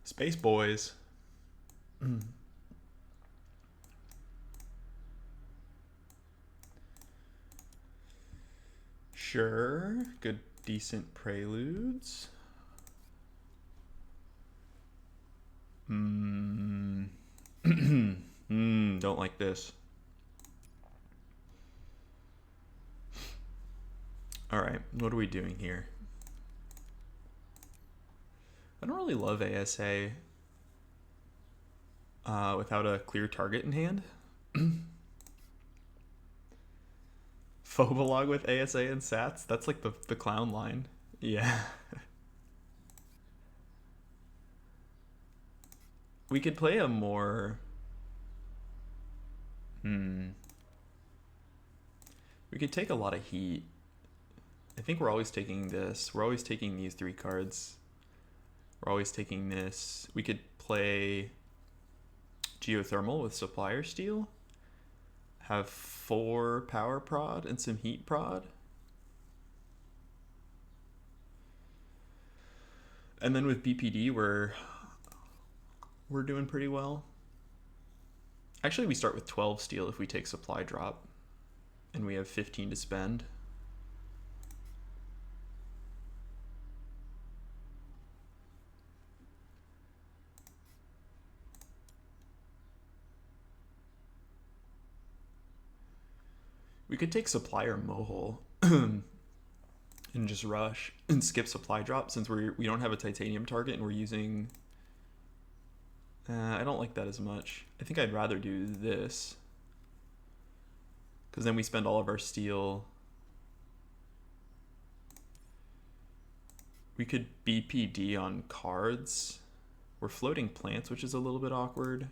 Space Boys. Sure. Good, decent preludes. Don't like this. Alright, what are we doing here? I don't really love ASA without a clear target in hand. Phobolog with ASA and Sats? That's like the clown line. Yeah. We could play a more... We could take a lot of heat. I think we're always taking this. We're always taking these 3 cards. We're always taking this. We could play Geothermal with Supplier Steel. Have 4 power prod and some heat prod. And then with BPD, we're doing pretty well. Actually, we start with 12 steel if we take supply drop. And we have 15 to spend. We could take supplier Mohole and just rush and skip supply drop since we don't have a titanium target and we're using... I don't like that as much. I think I'd rather do this. Because then we spend all of our steel. We could BPD on cards. We're floating plants, which is a little bit awkward.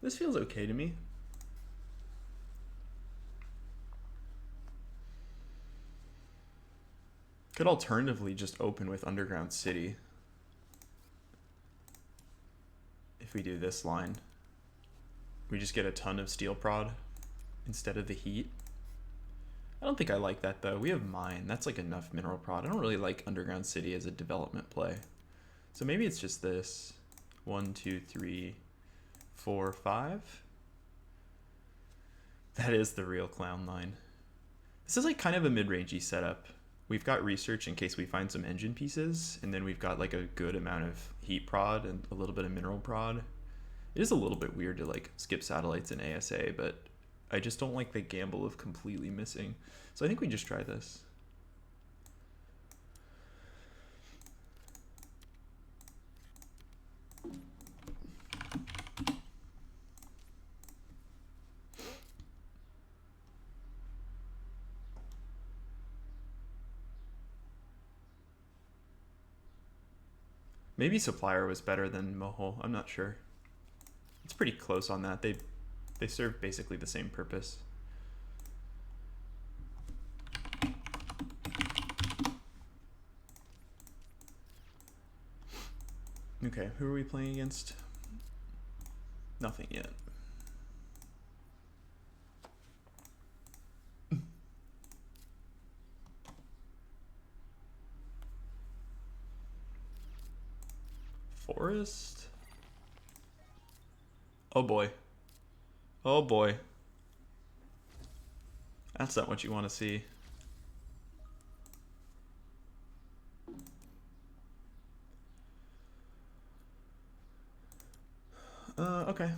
This feels okay to me. Could alternatively just open with Underground City. If we do this line. We just get a ton of steel prod instead of the heat. I don't think I like that though. We have mine. That's like enough mineral prod. I don't really like Underground City as a development play. So maybe it's just this. 1, 2, 3, 4, 5. That is the real clown line. This is like kind of a mid-rangey setup. We've got research in case we find some engine pieces, and then we've got like a good amount of heat prod and a little bit of mineral prod. It is a little bit weird to like skip satellites in ASA, but I just don't like the gamble of completely missing. So I think we just try this. Maybe Supplier was better than Mohole. I'm not sure. It's pretty close on that. They serve basically the same purpose. Okay, who are we playing against? Nothing yet. Forest? Oh boy. Oh boy. That's not what you want to see. Okay.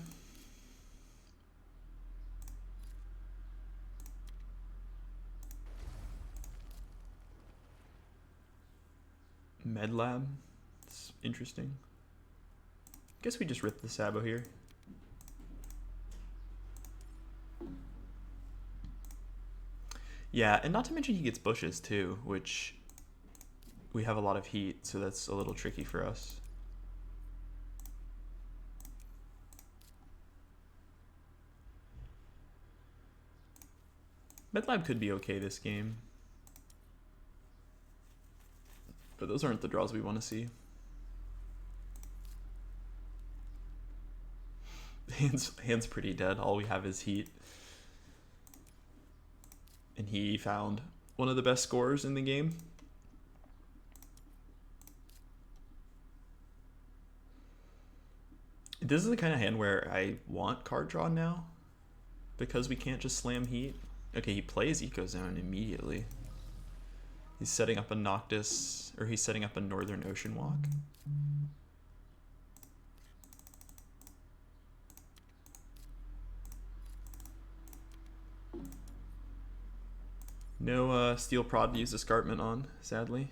Medlab. It's interesting. Guess we just rip the Sabo here. Yeah, and not to mention he gets bushes too, which we have a lot of heat, so that's a little tricky for us. Medlab could be okay this game. But those aren't the draws we want to see. Hand's pretty dead. All we have is heat. And he found one of the best scorers in the game. This is the kind of hand where I want card draw now, because we can't just slam heat. Okay, he plays Eco Zone immediately. He's setting up a Noctis, or he's setting up a Northern Ocean Walk. No Steel Prod to use Escarpment on, sadly.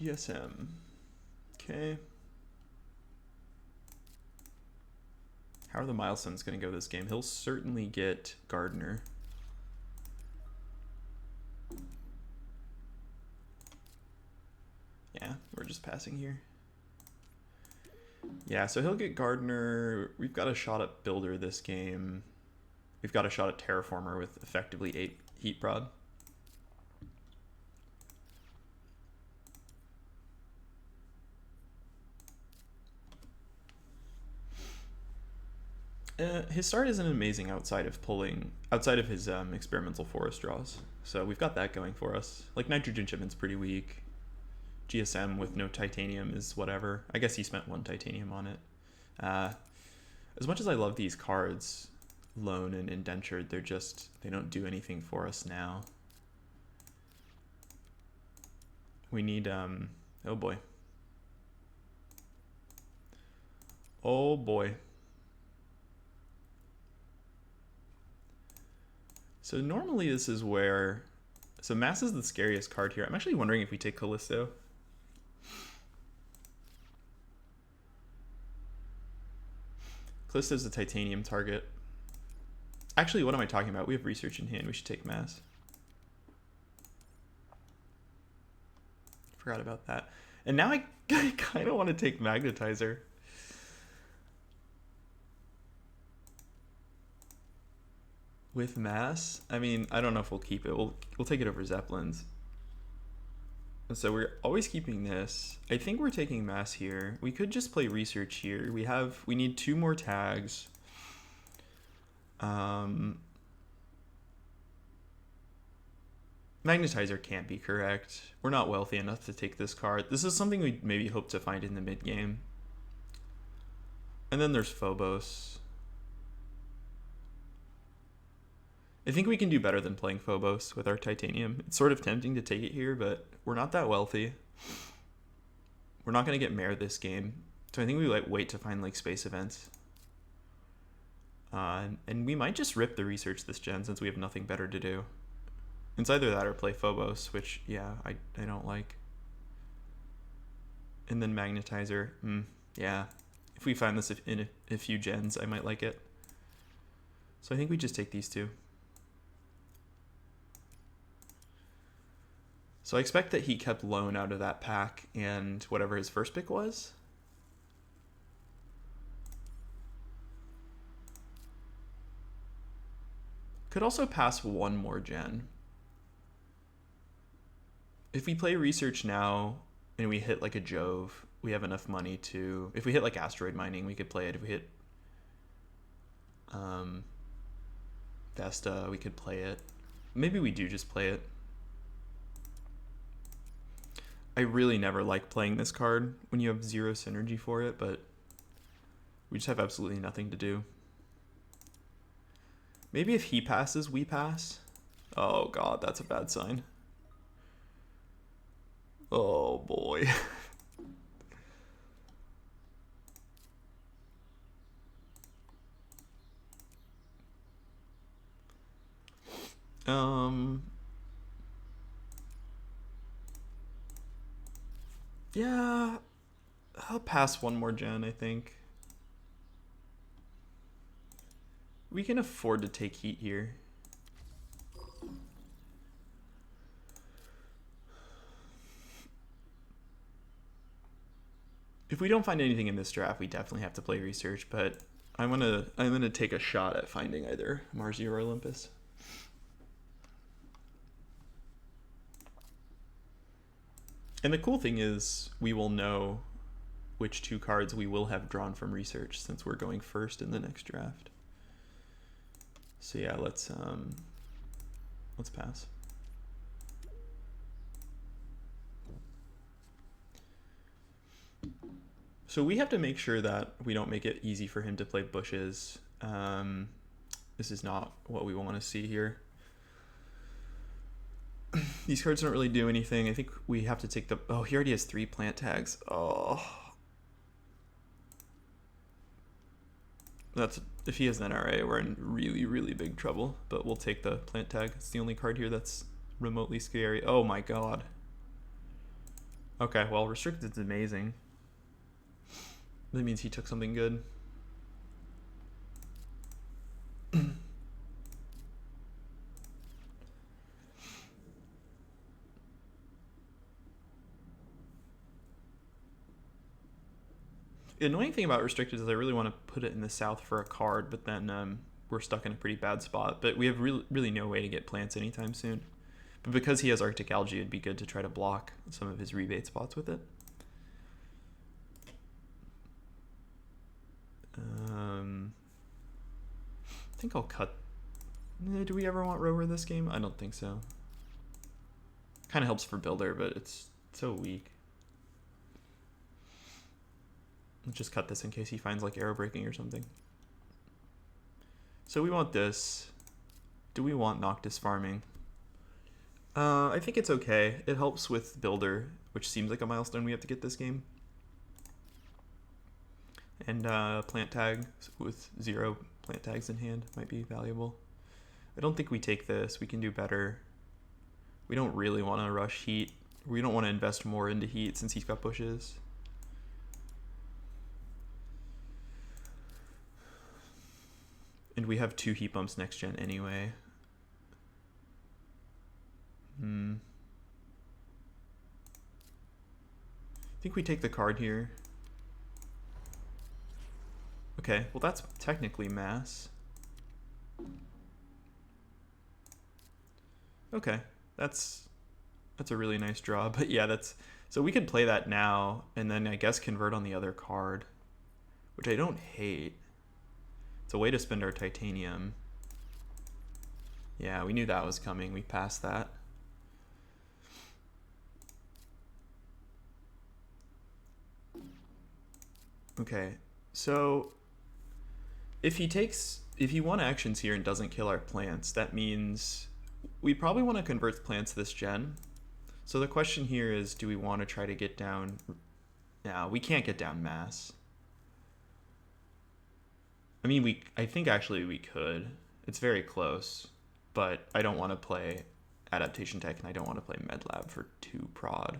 GSM. Okay. How are the Milestones going to go this game? He'll certainly get Gardener. Yeah, we're just passing here. Yeah, so he'll get Gardener. We've got a shot at Builder this game. We've got a shot at Terraformer with effectively 8 Heat Prod. His start isn't amazing outside of his experimental forest draws. So we've got that going for us. Like Nitrogen Shipment's pretty weak. GSM with no titanium is whatever. I guess he spent 1 titanium on it. As much as I love these cards, Loan and Indentured, they don't do anything for us now. We need, oh boy. Oh boy. So normally this is where, so Mass is the scariest card here. I'm actually wondering if we take Callisto. Callisto's a titanium target. Actually, what am I talking about? We have Research in hand. We should take Mass. Forgot about that. And now I kind of want to take Magnetizer. With Mass? I mean, I don't know if we'll keep it. We'll take it over Zeppelins. And so we're always keeping this. I think we're taking Mass here. We could just play Research here. We need 2 more tags. Magnetizer can't be correct. We're not wealthy enough to take this card. This is something we maybe hope to find in the mid game. And then there's Phobos. I think we can do better than playing Phobos with our titanium. It's sort of tempting to take it here, but we're not that wealthy. We're not going to get Mare this game. So I think we wait to find like space events. And we might just rip the Research this gen since we have nothing better to do. It's either that or play Phobos, which, yeah, I don't like. And then Magnetizer. Yeah. If we find this in a few gens, I might like it. So I think we just take these 2. So I expect that he kept Loan out of that pack and whatever his first pick was. Could also pass 1 more gen. If we play Research now and we hit like a Jove, we have enough money to... If we hit like Asteroid Mining, we could play it. If we hit Vesta, we could play it. Maybe we do just play it. I really never like playing this card when you have 0 synergy for it, but we just have absolutely nothing to do. Maybe if he passes, we pass. Oh god, that's a bad sign. Oh boy. Yeah, I'll pass 1 more gen, I think. We can afford to take heat here. If we don't find anything in this draft, we definitely have to play Research, but I'm gonna take a shot at finding either Marzi or Olympus. And the cool thing is we will know which 2 cards we will have drawn from Research since we're going first in the next draft. So yeah, let's pass. So we have to make sure that we don't make it easy for him to play bushes. This is not what we want to see here. These cards don't really do anything. I think we have to take the... Oh, he already has 3 plant tags. Oh. That's... If he has an NRA, we're in really, really big trouble. But we'll take the plant tag. It's the only card here that's remotely scary. Oh my god. Okay, well, restricted's amazing. That means he took something good. The annoying thing about restricted is I really want to put it in the south for a card, but then we're stuck in a pretty bad spot. But we have really no way to get plants anytime soon. But because he has Arctic Algae, it'd be good to try to block some of his rebate spots with it. I think I'll cut... Do we ever want rover this game? I don't think so. Kind of helps for builder, but it's so weak. Let's just cut this in case he finds like arrow breaking or something. So we want this. Do we want Noctis farming? I think it's okay. It helps with builder, which seems like a milestone we have to get this game. And plant tag with 0 plant tags in hand might be valuable. I don't think we take this. We can do better. We don't really want to rush heat. We don't want to invest more into heat since he's got bushes. And we have 2 heat bumps next gen anyway. I think we take the card here. Okay, well that's technically mass. Okay, that's a really nice draw, but yeah, that's... So we could play that now, and then I guess convert on the other card, which I don't hate. It's a way to spend our titanium. Yeah, we knew that was coming. We passed that. Okay, so if he won actions here and doesn't kill our plants, that means we probably want to convert plants this gen. So the question here is, do we want to try to get down... No, we can't get down mass. I mean, I think actually we could. It's very close, but I don't want to play adaptation tech and I don't want to play med lab for 2 prod.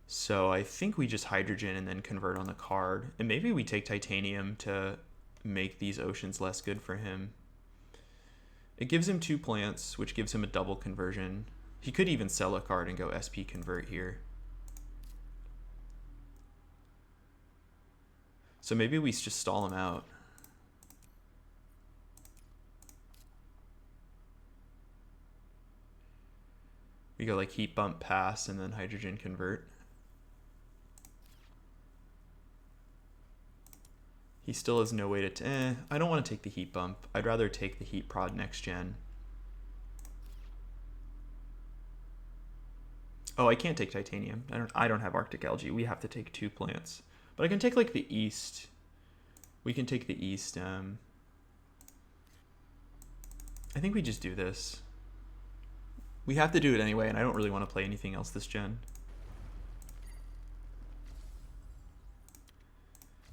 So I think we just hydrogen and then convert on the card. And maybe we take titanium to make these oceans less good for him. It gives him 2 plants, which gives him a double conversion. He could even sell a card and go SP convert here. So maybe we just stall him out. We go like heat bump pass and then hydrogen convert. He still has no way to... I don't want to take the heat bump. I'd rather take the heat prod next gen. Oh, I can't take titanium. I don't have Arctic Algae. We have to take 2 plants. But I can take like the east. We can take the east. I think we just do this. We have to do it anyway, and I don't really want to play anything else this gen.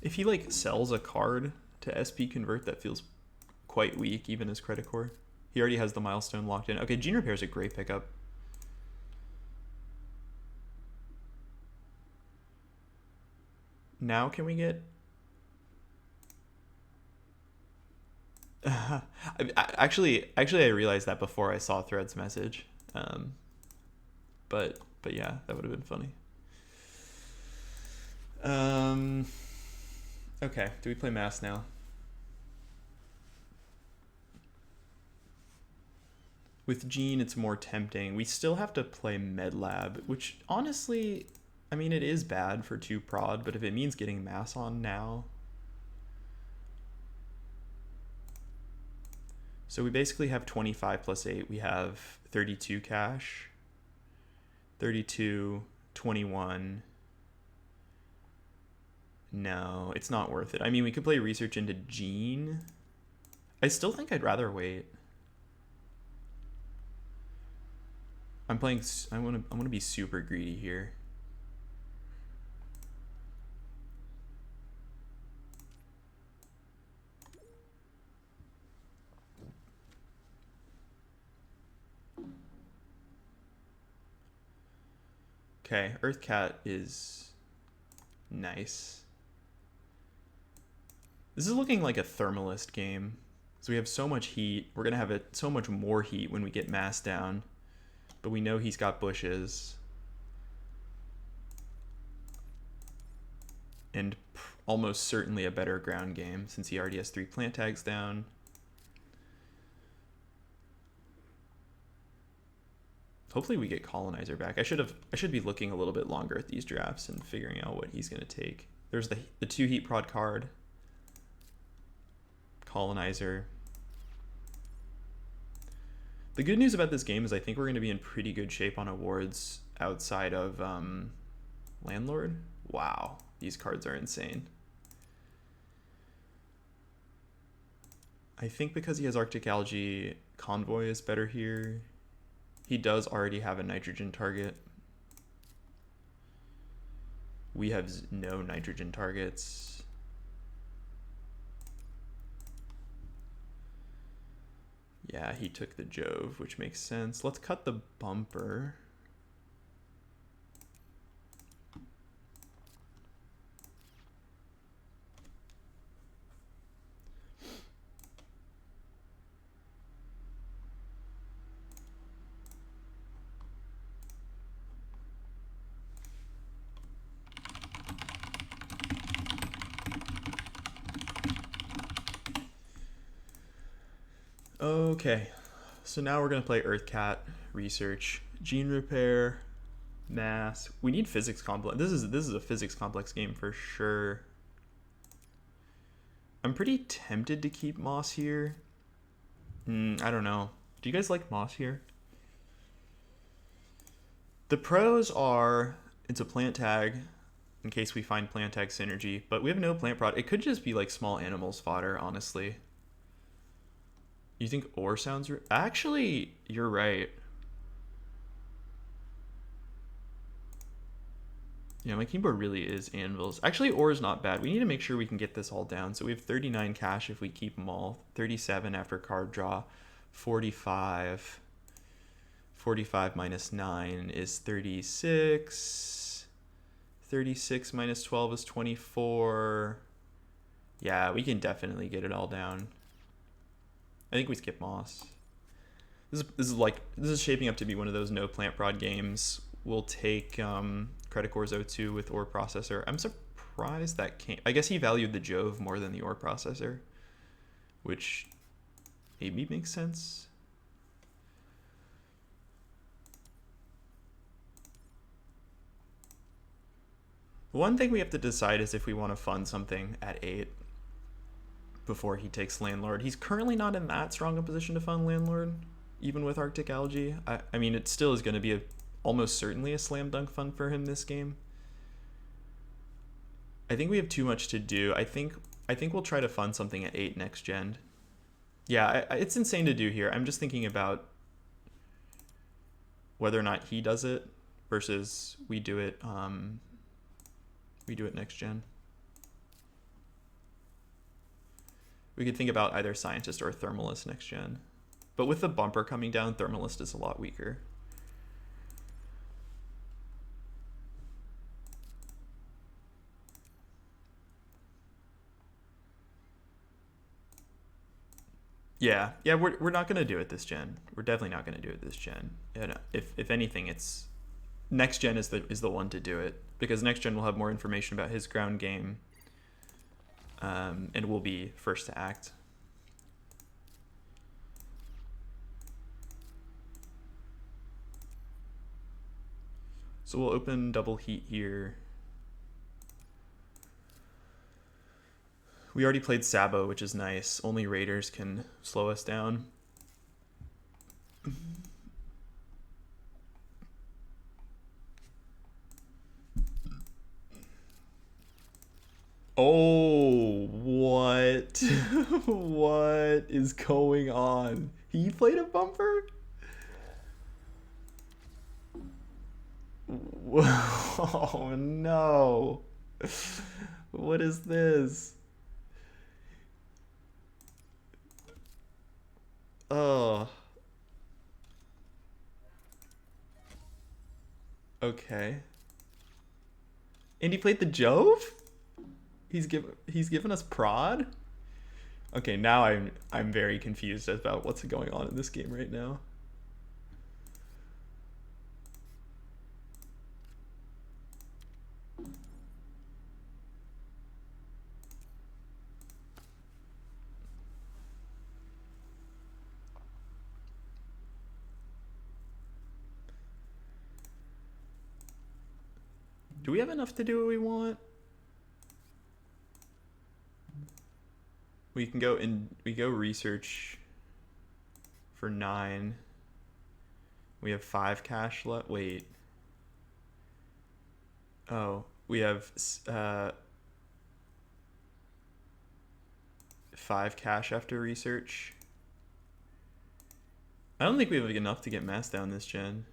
If he like sells a card to SP convert, that feels quite weak, even as credit core. He already has the milestone locked in. Okay, Gene Repair is a great pickup. Now can we get... Actually, I realized that before I saw Thread's message. But yeah, that would have been funny. Okay, do we play mass now? With Gene, it's more tempting. We still have to play med lab, which honestly, I mean, it is bad for 2 prod, but if it means getting mass on now... So we basically have 25 plus 8. We have 32 cash. 32, 21. No, it's not worth it. I mean, we could play research into Gene. I still think I'd rather wait. I want to be super greedy here. Okay, Earth Cat is nice. This is looking like a Thermalist game. So we have so much heat. We're going to have so much more heat when we get mass down. But we know he's got bushes. And almost certainly a better ground game since he already has 3 plant tags down. Hopefully we get Colonizer back. I should be looking a little bit longer at these drafts and figuring out what he's going to take. There's the 2 heat prod card. Colonizer. The good news about this game is I think we're going to be in pretty good shape on awards outside of Landlord. Wow, these cards are insane. I think because he has Arctic Algae, Convoy is better here. He does already have a nitrogen target. We have no nitrogen targets. Yeah, he took the Jove, which makes sense. Let's cut the bumper. Okay, so now we're gonna play Earth Cat, Research, Gene Repair, Mass. We need Physics Complex. This is a Physics Complex game for sure. I'm pretty tempted to keep Moss here. I don't know. Do you guys like Moss here? The pros are it's a plant tag in case we find plant tag synergy, but we have no plant prod. It could just be like small animals fodder, honestly. You think ore sounds... Actually, you're right. Yeah, my keyboard really is anvils. Actually, ore is not bad. We need to make sure we can get this all down. So we have 39 cash if we keep them all. 37 after card draw. 45. 45 minus 9 is 36. 36 minus 12 is 24. Yeah, we can definitely get it all down. I think we skip Moss. This is shaping up to be one of those no plant prod games. We'll take Credit Cores 02 with Ore Processor. I'm surprised that came. I guess he valued the Jove more than the Ore Processor, which maybe makes sense. One thing we have to decide is if we want to fund something at 8 before he takes Landlord. He's currently not in that strong a position to fund Landlord, even with Arctic Algae. I mean, it still is going to be almost certainly a slam dunk fund for him this game. I think we have too much to do. I think we'll try to fund something at 8 next gen. Yeah, it's insane to do here. I'm just thinking about whether or not he does it versus we do it next gen. We could think about either Scientist or Thermalist next gen. But with the bumper coming down, Thermalist is a lot weaker. Yeah, we're not gonna do it this gen. We're definitely not gonna do it this gen. And if anything, it's next gen is the one to do it, because next gen will have more information about his ground game. And we'll be first to act. So we'll open double heat here. We already played Sabo, which is nice. Only Raiders can slow us down. Oh, what? What is going on? He played a bumper? Oh no. What is this? Oh, okay. And he played the Jove? He's given us prod? Okay, now I'm very confused about what's going on in this game right now. Do we have enough to do what we want? We go research for 9. We have 5 cash left. Wait. Oh, we have 5 cash after research. I don't think we have enough to get mass down this gen.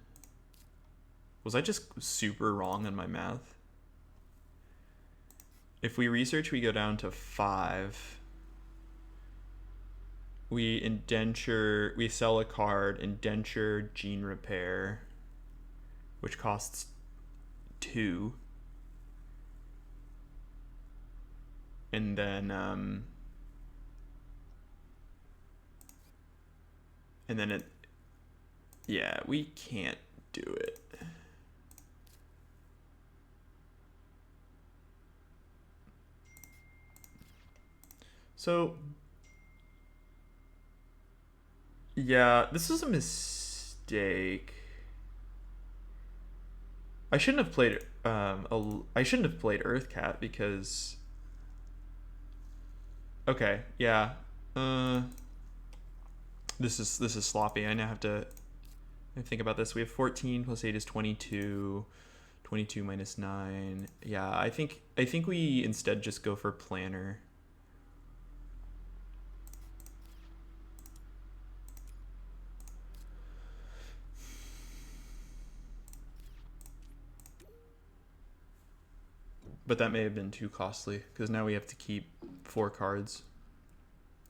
Was I just super wrong on my math? If we research, we go down to 5. We sell a card, indenture, gene repair, which costs 2. And then yeah, we can't do it. So yeah, this was a mistake. I shouldn't have played Earthcat because okay, yeah. This is sloppy. I now have to think about this. We have 14 plus 8 is 22. 22 minus 9. Yeah, I think we instead just go for planner. But that may have been too costly because now we have to keep 4 cards.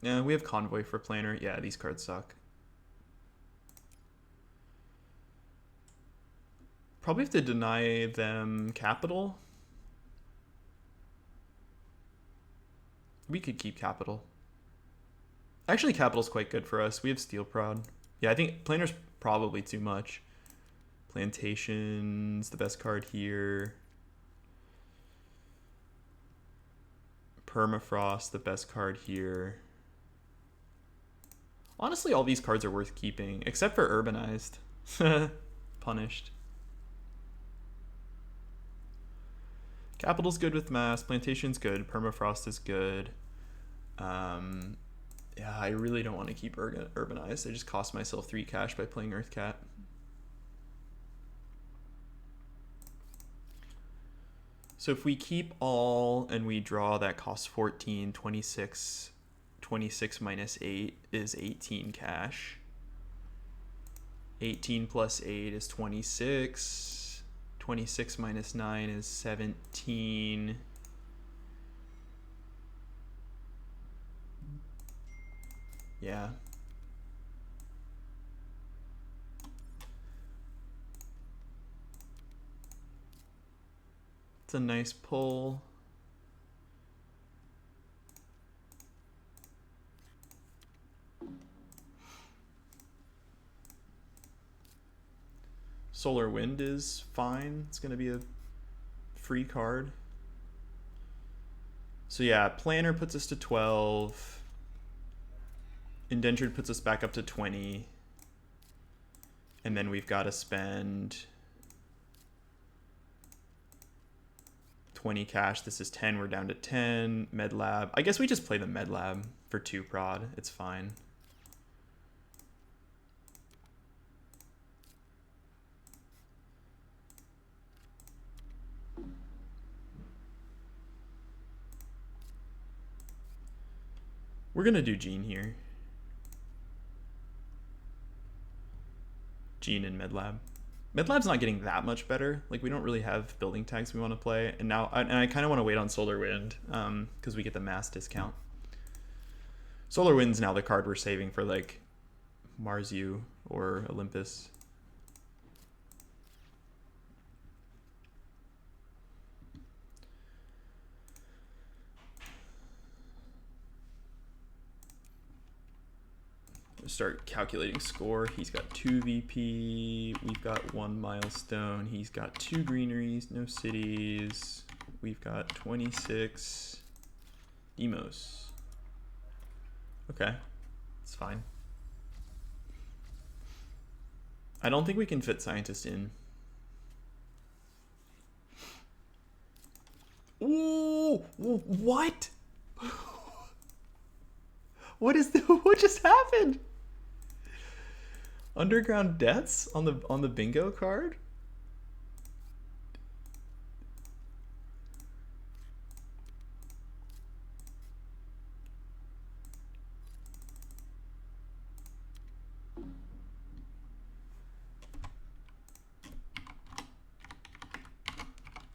Yeah, we have convoy for planner. Yeah, these cards suck. Probably have to deny them capital. We could keep capital. Actually, capital's quite good for us. We have steel prod. Yeah, I think planner's probably too much. Plantation's the best card here. Permafrost, the best card here. Honestly, all these cards are worth keeping, except for Urbanized. Punished. Capital's good with mass, Plantation's good, Permafrost is good. Yeah, I really don't want to keep Urbanized. I just cost myself 3 cash by playing Earthcat. So if we keep all and we draw, that costs 14, 26. 26 minus 8 is 18 cash. 18 plus 8 is 26. 26 minus 9 is 17. Yeah. It's a nice pull. Solar Wind is fine. It's going to be a free card. So yeah, Planner puts us to 12. Indentured puts us back up to 20. And then we've got to spend 20 cash. This is 10. We're down to 10. Medlab. I guess we just play the Medlab for 2 prod. It's fine. We're gonna do Gene here. Gene and Medlab. Medlab's not getting that much better. Like, we don't really have building tags we want to play. And now, I kind of want to wait on Solar Wind because we get the mass discount. Solar Wind's now the card we're saving for, like, Mars U or Olympus. Start calculating score. He's got 2 VP, we've got 1 milestone, he's got 2 greeneries, no cities, we've got 26 demos. Okay, it's fine. I don't think we can fit scientist in. Ooh, what? What just happened? Underground Debts on the bingo card?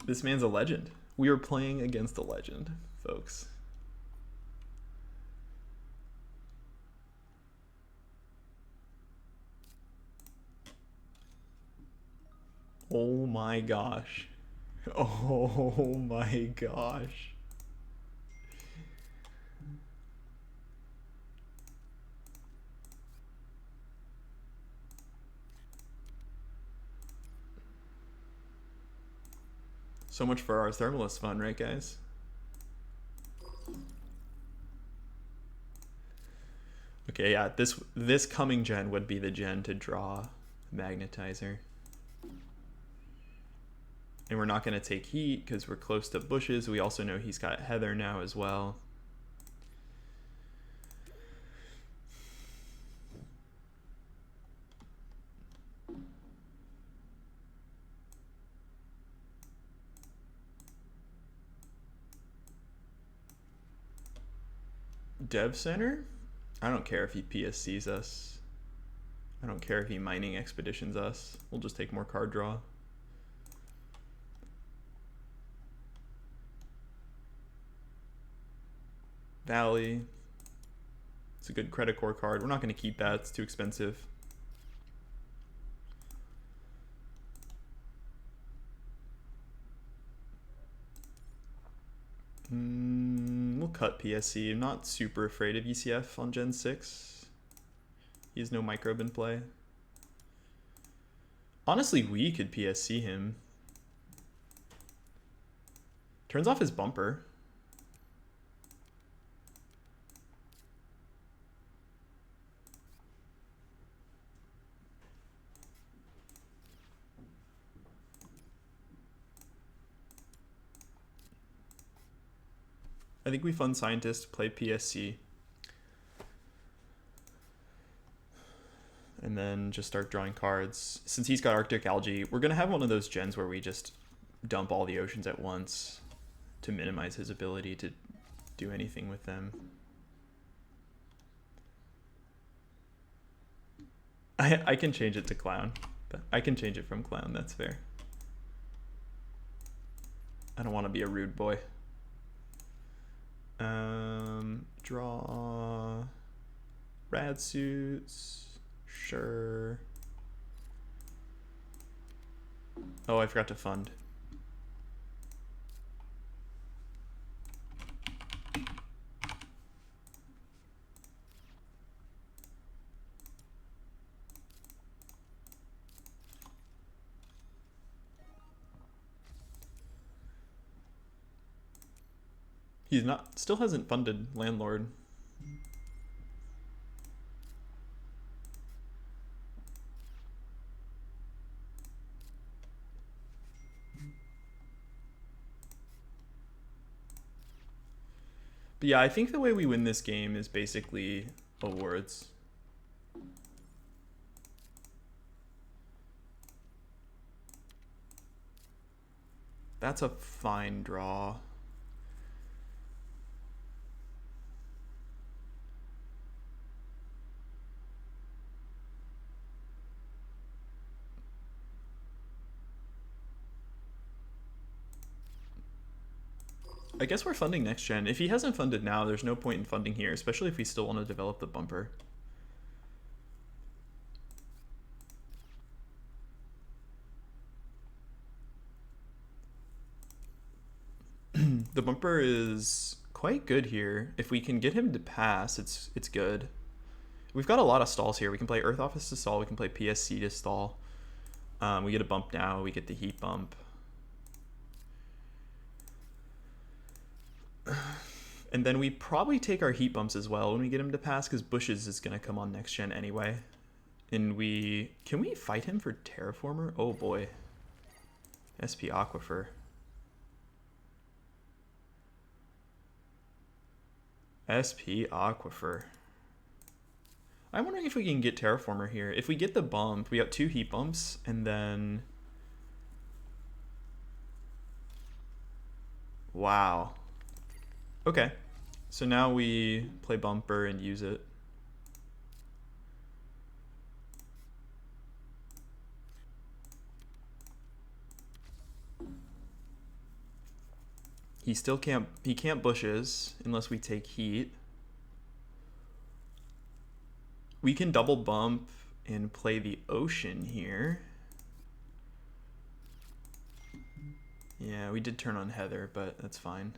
This man's a legend. We are playing against a legend, folks. Oh my gosh. Oh my gosh. So much for our Thermalist fun, right, guys? Okay, yeah, this coming gen would be the gen to draw Magnetizer. And we're not going to take heat because we're close to bushes. We also know he's got Heather now as well. Dev Center? I don't care if he PSCs us. I don't care if he mining expeditions us. We'll just take more card draw. Valley. It's a good credit core card. We're not going to keep that. It's too expensive. We'll cut PSC. I'm not super afraid of ECF on Gen 6. He has no microbe in play. Honestly, we could PSC him. Turns off his bumper. I think we fund Scientist, play PSC. And then just start drawing cards. Since he's got Arctic Algae, we're going to have one of those gens where we just dump all the oceans at once to minimize his ability to do anything with them. I can change it to Clown. I can change it from Clown, that's fair. I don't want to be a rude boy. Draw rad suits, sure. Oh, I forgot to fund. He's not, still hasn't funded Landlord. But yeah, I think the way we win this game is basically awards. That's a fine draw. I guess we're funding next gen. If he hasn't funded now, there's no point in funding here, especially if we still want to develop the bumper. The bumper is quite good here. If we can get him to pass, it's good. We've got a lot of stalls here. We can play Earth Office to stall. We can play PSC to stall. We get a bump now. We get the heat bump. And then we probably take our heat bumps as well when we get him to pass, because Bushes is going to come on next gen anyway. And can we fight him for Terraformer? Oh boy. SP Aquifer. SP Aquifer. I'm wondering if we can get Terraformer here. If we get the bump, we got 2 heat bumps, and then... Wow. Okay. So now we play bumper and use it. He can't bushes unless we take heat. We can double bump and play the ocean here. Yeah, we did turn on Heather, but that's fine.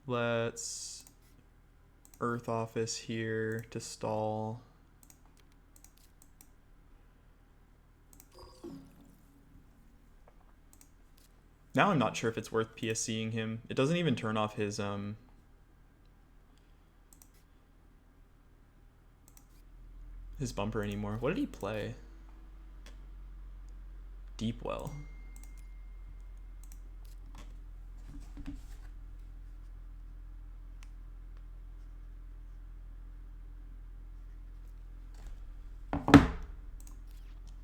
Let's Earth Office here to stall. Now I'm not sure if it's worth PSCing him. It doesn't even turn off his bumper anymore. What did he play? Deep Well.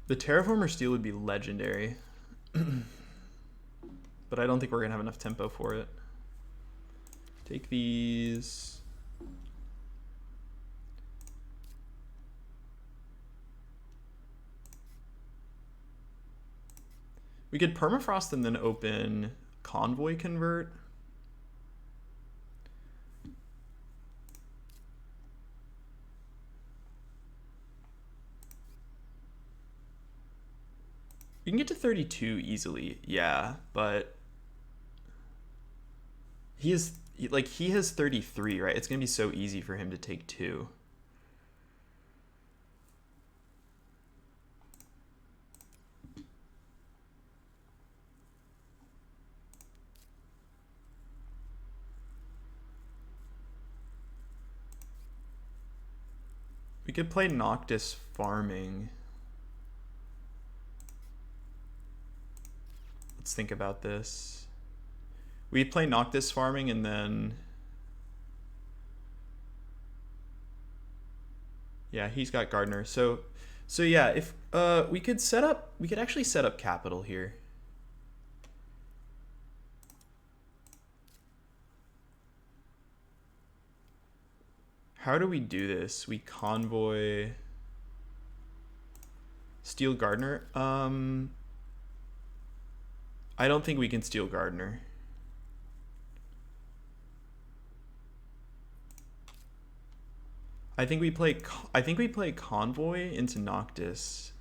The Terraformer steal would be legendary. But I don't think we're going to have enough tempo for it. Take these. We could permafrost and then open Convoy Convert. We can get to 32 easily, yeah, but he has 33, right? It's gonna be so easy for him to take 2. We could play Noctis farming. Let's think about this. We play Noctis farming and then... Yeah, he's got Gardener. So yeah, if we could actually set up capital here. How do we do this? We convoy steal Gardener. I don't think we can steal Gardener. I think we play Convoy into Noctis.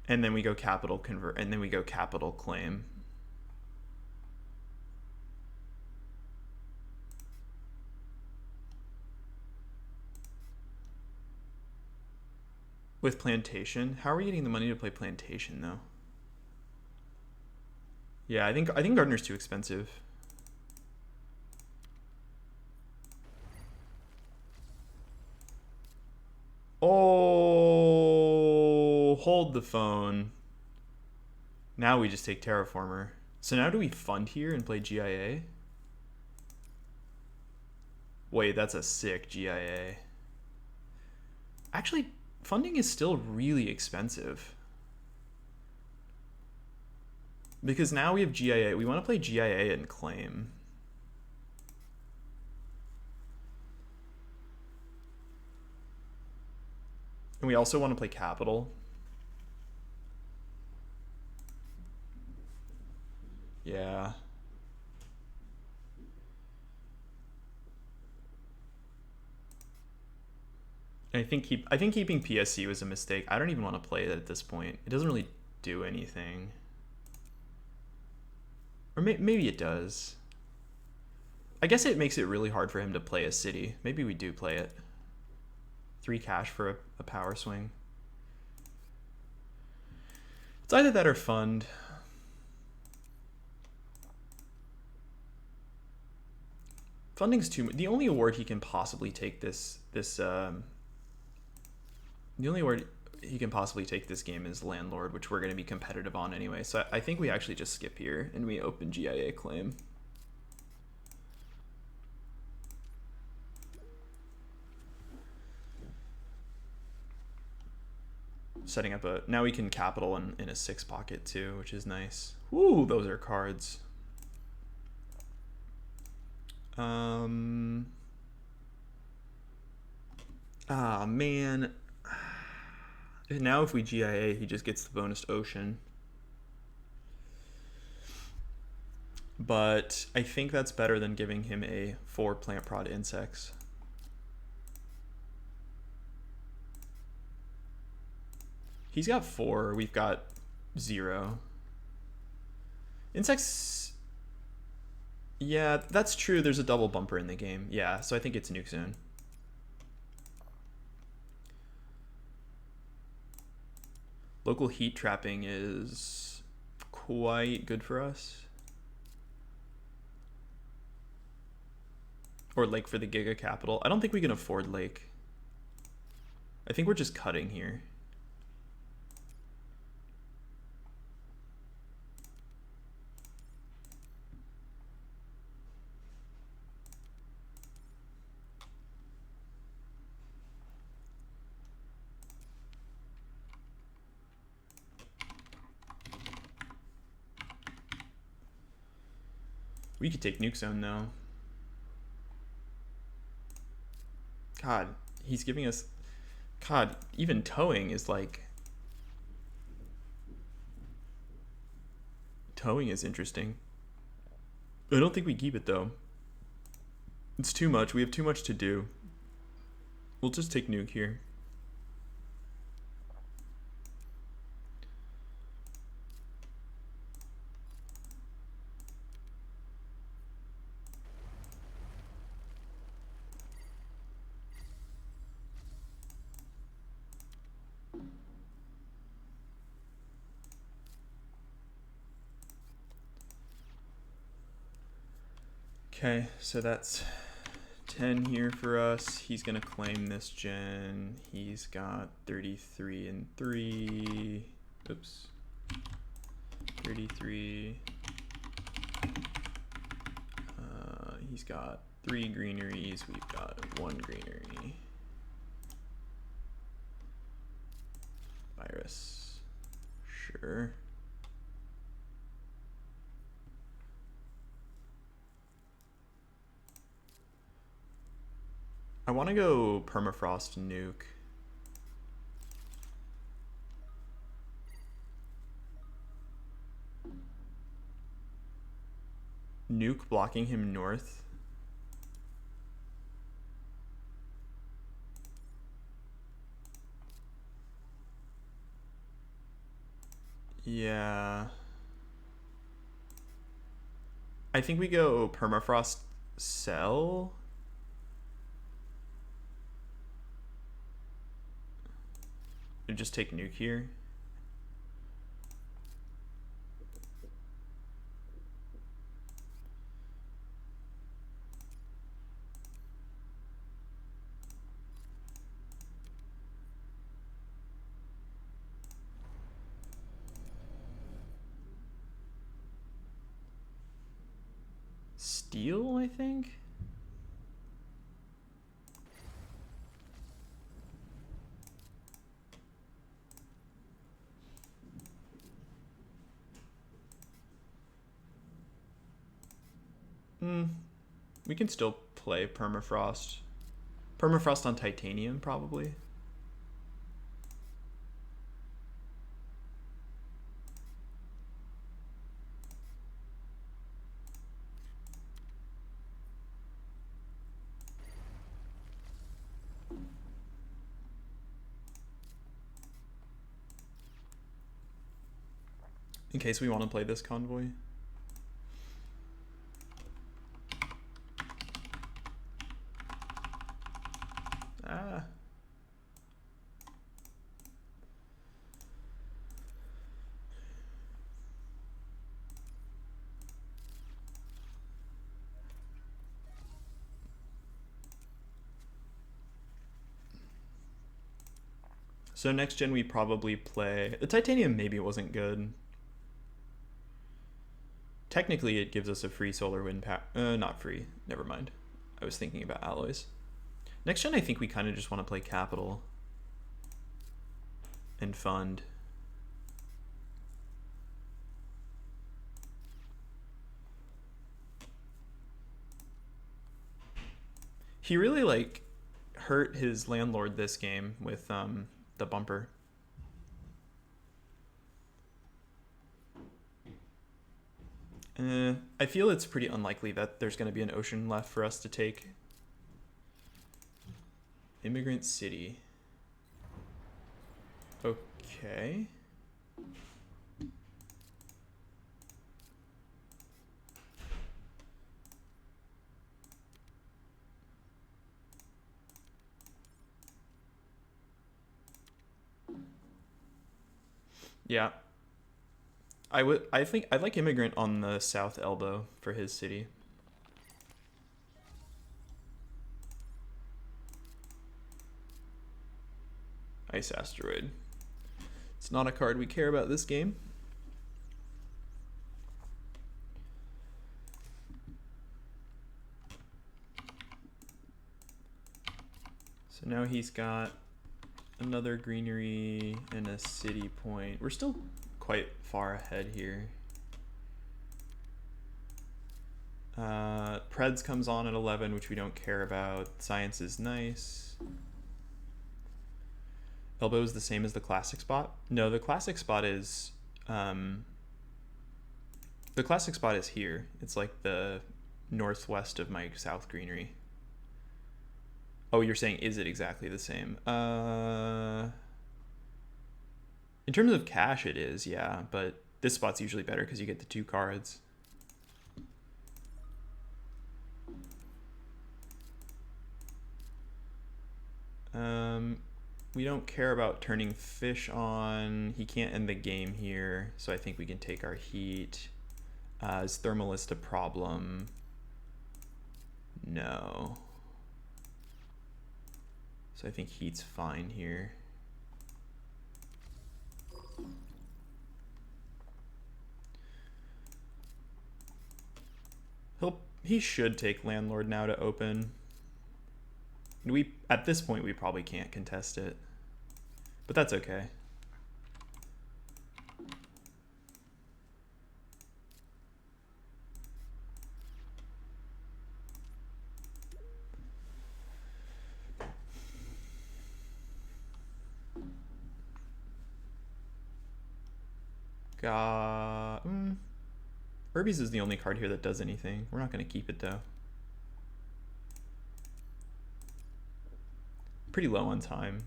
And then we go capital convert, and then we go capital claim. With Plantation? How are we getting the money to play Plantation though? Yeah, I think Gardener's too expensive. Oh, hold the phone. Now we just take Terraformer. So now do we fund here and play GIA? Wait, that's a sick GIA. Actually, funding is still really expensive. Because now we have GIA. We want to play GIA and claim. And we also want to play capital. Yeah. I think keeping PSC was a mistake. I don't even want to play it at this point. It doesn't really do anything. Or maybe it does. I guess it makes it really hard for him to play a city. Maybe we do play it. 3 cash for a power swing. It's either that or fund. Funding's too much. The only award he can possibly take the only award he can possibly take this game is Landlord, which we're going to be competitive on anyway. So I think we actually just skip here and we open GIA claim. Setting up a... Now we can capital in a 6 pocket too, which is nice. Ooh, those are cards. Ah, man. Now if we GIA, he just gets the bonus Ocean. But I think that's better than giving him a 4 plant prod insects. He's got 4, we've got 0. Insects... Yeah, that's true. There's a double bumper in the game. Yeah, so I think it's Nuke Zone. Local heat trapping is quite good for us. Or Lake for the Giga Capital. I don't think we can afford Lake. I think we're just cutting here. We could take Nuke Zone though. God, he's giving us... God, even towing is like... Towing is interesting. I don't think we keep it though. It's too much. We have too much to do. We'll just take Nuke here. Okay, so that's 10 here for us. He's gonna claim this gen. He's got 33 and 3. Oops. 33. He's got 3 greeneries. We've got 1 greenery. Virus. Sure. I want to go permafrost nuke. Nuke blocking him north. Yeah. I think we go permafrost sell. And just take nuke here. Steal, I think. We can still play permafrost. Permafrost on titanium, probably. in case we want to play this convoy. Ah. So next gen we probably play... The Titanium maybe wasn't good. Technically it gives us a free solar wind pack. Not free. Never mind. I was thinking about alloys. Next gen I think we kind of just want to play capital. And fund. He really like hurt his landlord this game with the bumper. I feel it's pretty unlikely that there's going to be an ocean left for us to take. Immigrant city. Okay. Yeah. I think I'd like immigrant on the south elbow for his city. Ice asteroid. It's not a card we care about this game. So now he's got another greenery and a city point. We're still quite far ahead here. Preds comes on at 11, which we don't care about. Science is nice. Elbow is the same as the classic spot. No, the classic spot is here. It's like the northwest of my south greenery. Oh, you're saying is it exactly the same? In terms of cash, it is, yeah. But this spot's usually better because you get the 2 cards. We don't care about turning fish on. He can't end the game here, so I think we can take our heat. Is Thermalist a problem? No. So I think heat's fine here. He should take landlord now to open. At this point we probably can't contest it, but that's okay. Urbies is the only card here that does anything. We're not going to keep it though. Pretty low on time.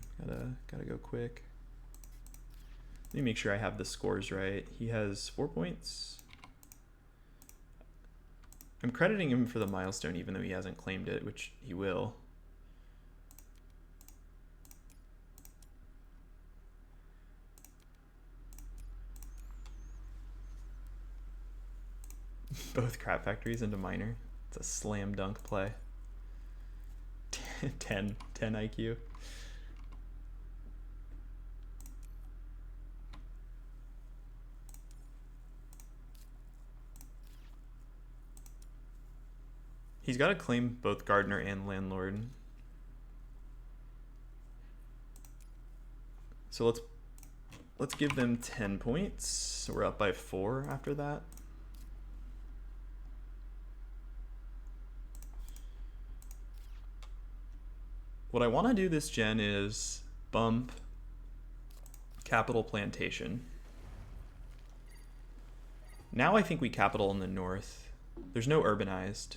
Gotta go quick. Let me make sure I have the scores right. He has 4 points. I'm crediting him for the milestone even though he hasn't claimed it, which he will. Both crap factories into minor. It's a slam dunk play. 10 IQ. He's got to claim both gardener and landlord. So let's give them 10 points. We're up by 4 after that. What I want to do this gen is bump capital plantation. Now I think we capital in the north. There's no urbanized.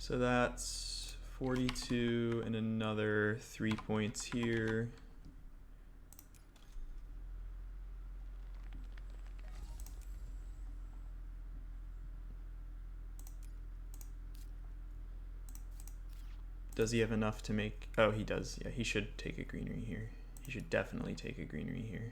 So that's 42 and another 3 points here. Does he have enough to make... Oh, he does. Yeah, he should take a greenery here. He should definitely take a greenery here.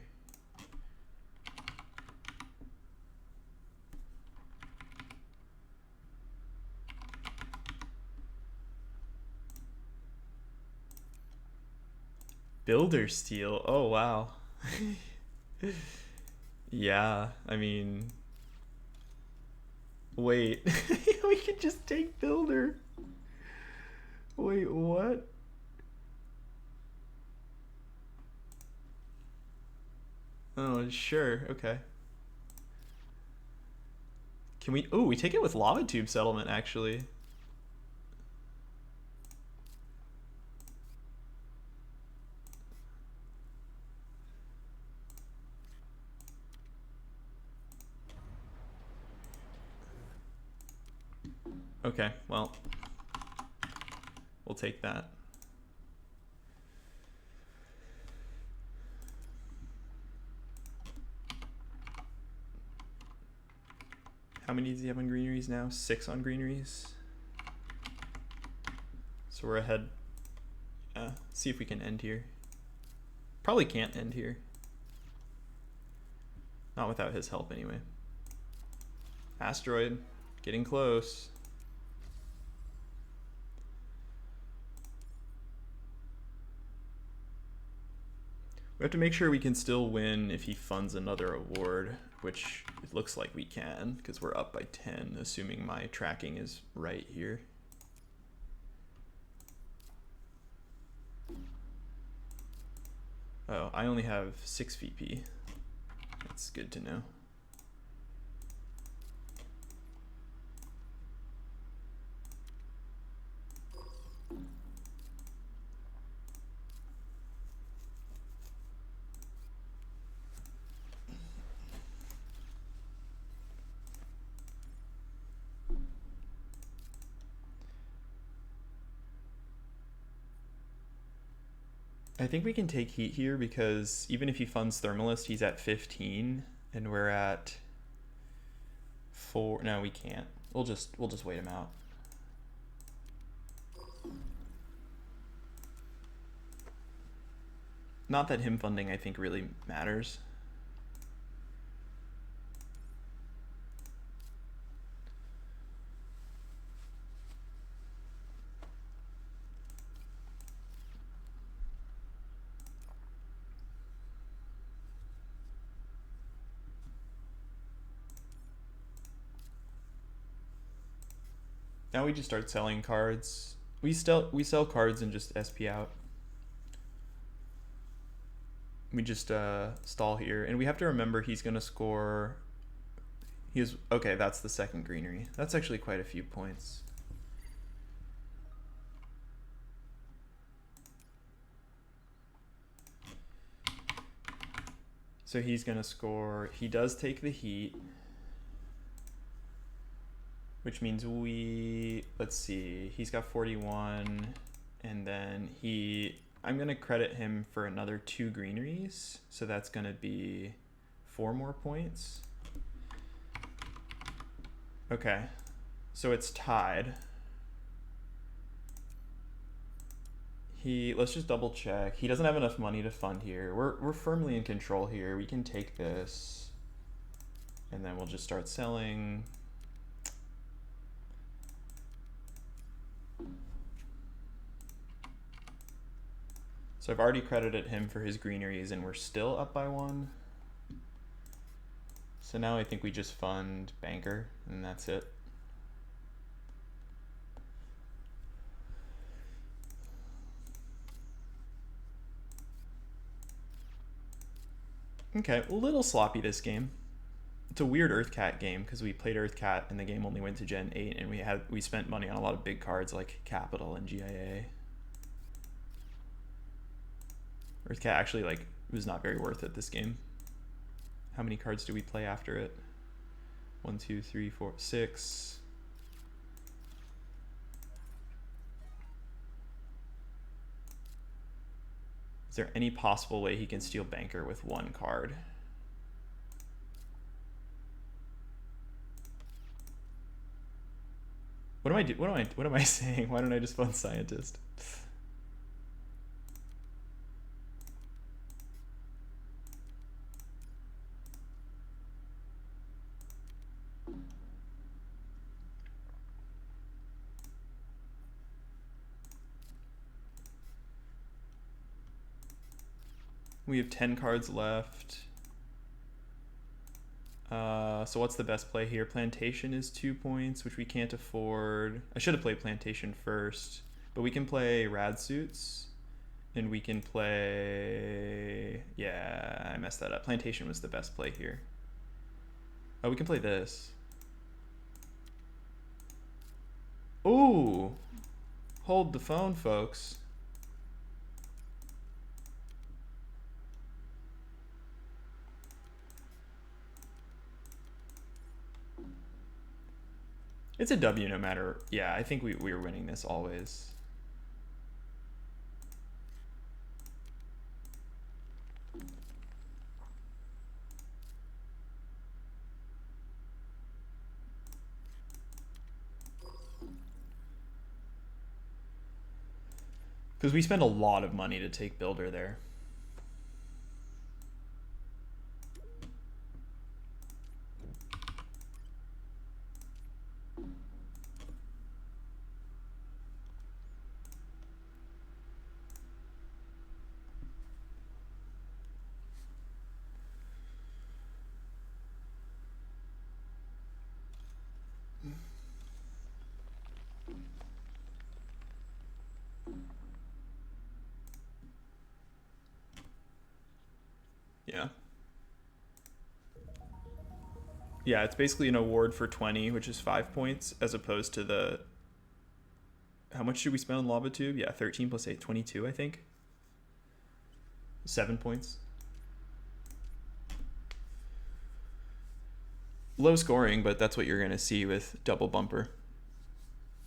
Builder steal. Oh, wow. Yeah, I mean... Wait. We could just take builder. Wait, what? Oh, sure. Okay. Can we... Oh, we take it with lava tube settlement, actually. Okay, well, we'll take that. How many does he have on greeneries now? 6 on greeneries. So we're ahead. See if we can end here. Probably can't end here. Not without his help anyway. Asteroid, getting close. We have to make sure we can still win if he funds another award, which it looks like we can, because we're up by 10, assuming my tracking is right here. Oh, I only have 6 VP. That's good to know. I think we can take heat here because even if he funds Thermalist, he's at 15 and we're at 4. No, we can't. We'll just wait him out. Not that him funding I think really matters. Now we just start selling cards. We sell cards and just SP out. We just stall here, and we have to remember he's gonna score. Okay. That's the second greenery. That's actually quite a few points. So he's gonna score. He does take the heat. Which means let's see, he's got 41, and then I'm gonna credit him for another 2 greeneries, so that's gonna be 4 more points. Okay, so it's tied. Let's just double check. He doesn't have enough money to fund here. We're firmly in control here. We can take this, and then we'll just start selling. So I've already credited him for his greeneries and we're still up by 1. So now I think we just fund Banker and that's it. Okay, a little sloppy this game. It's a weird Earthcat game because we played Earthcat and the game only went to Gen 8 and we spent money on a lot of big cards like Capital and GIA. Earthcat actually was not very worth it this game. How many cards do we play after it? 1, 2, 3, 4, 6. Is there any possible way he can steal Banker with one card? What am I saying? Why don't I just phone Scientist? We have 10 cards left. So what's the best play here? Plantation is 2 points, which we can't afford. I should have played Plantation first, but we can play Rad Suits, and we can play... Yeah, I messed that up. Plantation was the best play here. Oh, we can play this. Ooh! Hold the phone, folks. It's a W no matter. Yeah, I think we were winning this always. Because we spend a lot of money to take Builder there. Yeah. Yeah, it's basically an award for 20, which is 5 points, as opposed to the... How much should we spend on Lava Tube? Yeah, 13 plus 8, 22, I think. 7 points. Low scoring, but that's what you're going to see with double bumper.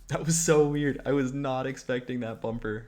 That was so weird. I was not expecting that bumper.